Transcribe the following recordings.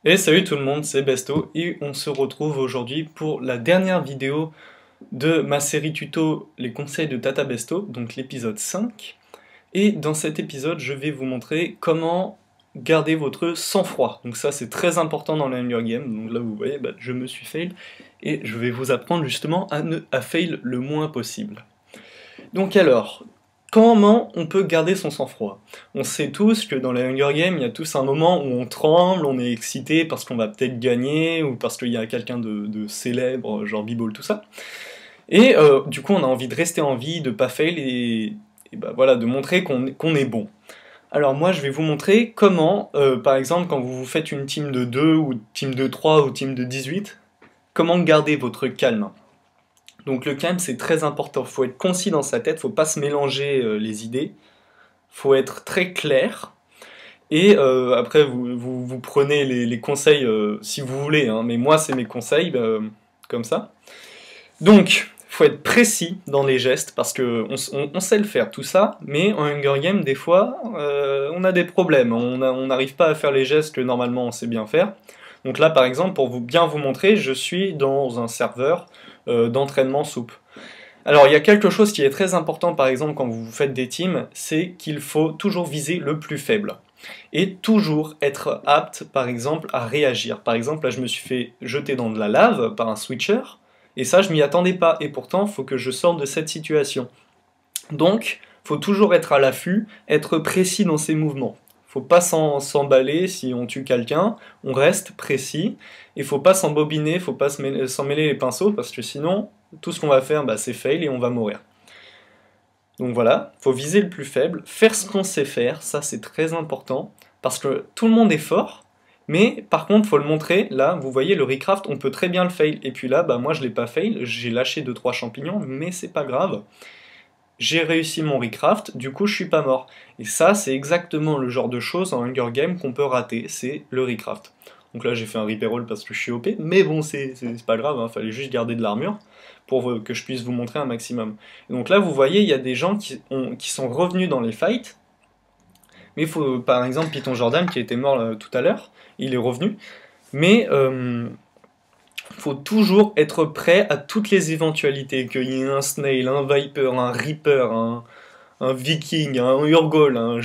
Et salut tout le monde, c'est Besto et on se retrouve aujourd'hui pour la dernière vidéo de ma série tuto Les conseils de Tata Besto, donc l'épisode 5. Et dans cet épisode, je vais vous montrer comment garder votre sang-froid. Donc ça c'est très important dans le Hunger Game, donc là vous voyez, je me suis fail et je vais vous apprendre justement à fail le moins possible. Donc alors, comment on peut garder son sang-froid? On sait tous que dans les Hunger Games, il y a tous un moment où on tremble, on est excité parce qu'on va peut-être gagner, ou parce qu'il y a quelqu'un de célèbre, genre B-Ball, tout ça. Et du coup, on a envie de rester en vie, de pas fail, et bah voilà, de montrer qu'on est bon. Alors moi, je vais vous montrer comment, par exemple, quand vous faites une team de 2, ou team de 3, ou team de 18, comment garder votre calme. Donc le calme, c'est très important. Faut être concis dans sa tête, faut pas se mélanger les idées. Faut être très clair. Et après, vous prenez les conseils si vous voulez, hein, mais moi, c'est mes conseils, comme ça. Donc, faut être précis dans les gestes, parce que on sait le faire, tout ça, mais en Hunger Game, des fois, on a des problèmes. On n'arrive pas à faire les gestes que normalement on sait bien faire. Donc là, par exemple, pour bien vous montrer, je suis dans un serveur d'entraînement soupe. Alors, il y a quelque chose qui est très important, par exemple, quand vous faites des teams, c'est qu'il faut toujours viser le plus faible. Et toujours être apte, par exemple, à réagir. Par exemple, là, je me suis fait jeter dans de la lave par un switcher, et ça, je m'y attendais pas, et pourtant, il faut que je sorte de cette situation. Donc, faut toujours être à l'affût, être précis dans ses mouvements. Faut pas s'emballer si on tue quelqu'un, on reste précis, et faut pas s'embobiner, faut pas s'en mêler les pinceaux, parce que sinon, tout ce qu'on va faire, c'est fail et on va mourir. Donc voilà, faut viser le plus faible, faire ce qu'on sait faire, ça c'est très important, parce que tout le monde est fort, mais par contre faut le montrer, là vous voyez le recraft, on peut très bien le fail, et puis là moi je l'ai pas fail, j'ai lâché 2-3 champignons, mais c'est pas grave, j'ai réussi mon recraft, du coup je suis pas mort. Et ça c'est exactement le genre de choses en Hunger Game qu'on peut rater, c'est le recraft. Donc là j'ai fait un reparoll parce que je suis OP, mais bon c'est pas grave, hein, fallait juste garder de l'armure pour que je puisse vous montrer un maximum. Et donc là vous voyez, il y a des gens qui sont revenus dans les fights, mais il faut, par exemple Python Jordan qui était mort tout à l'heure, il est revenu, mais faut toujours être prêt à toutes les éventualités, qu'il y ait un Snail, un Viper, un Reaper, un Viking, un Urgol,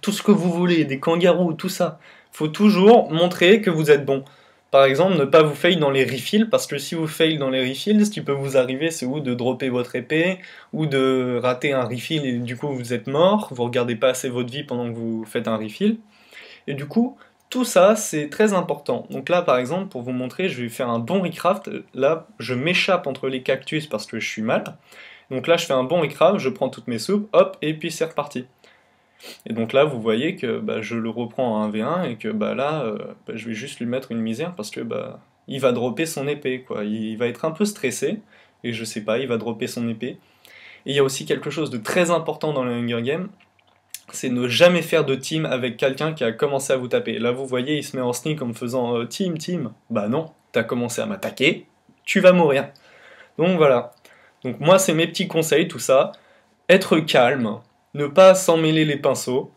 tout ce que vous voulez, des kangaroos, tout ça. Faut toujours montrer que vous êtes bon. Par exemple, ne pas vous fail dans les refills, parce que si vous fail dans les refills, ce qui peut vous arriver, c'est ou de dropper votre épée, ou de rater un refill et du coup vous êtes mort, vous regardez pas assez votre vie pendant que vous faites un refill. Et du coup, tout ça, c'est très important. Donc là, par exemple, pour vous montrer, je vais faire un bon recraft. Là, je m'échappe entre les cactus parce que je suis mal. Donc là, je fais un bon recraft, je prends toutes mes soupes, hop, et puis c'est reparti. Et donc là, vous voyez que je le reprends en 1v1 et que là, je vais juste lui mettre une misère parce que il va dropper son épée, quoi. Il va être un peu stressé, et je sais pas, il va dropper son épée. Et il y a aussi quelque chose de très important dans le Hunger Game, c'est ne jamais faire de team avec quelqu'un qui a commencé à vous taper. Là, vous voyez, il se met en sneak en me faisant team, team. Bah non, t'as commencé à m'attaquer, tu vas mourir. Donc voilà. Donc moi, c'est mes petits conseils, tout ça. Être calme, ne pas s'en mêler les pinceaux,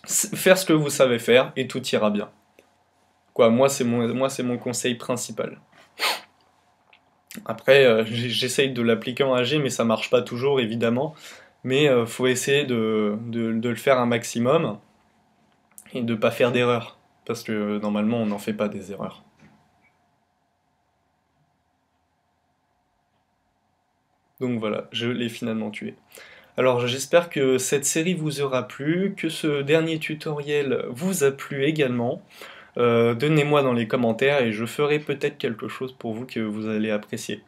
faire ce que vous savez faire et tout ira bien. Quoi, moi, c'est mon conseil principal. Après, j'essaye de l'appliquer en AG, mais ça marche pas toujours, évidemment. Mais faut essayer de le faire un maximum et de pas faire d'erreurs. Parce que normalement, on n'en fait pas des erreurs. Donc voilà, je l'ai finalement tué. Alors j'espère que cette série vous aura plu, que ce dernier tutoriel vous a plu également. Donnez-moi dans les commentaires et je ferai peut-être quelque chose pour vous que vous allez apprécier.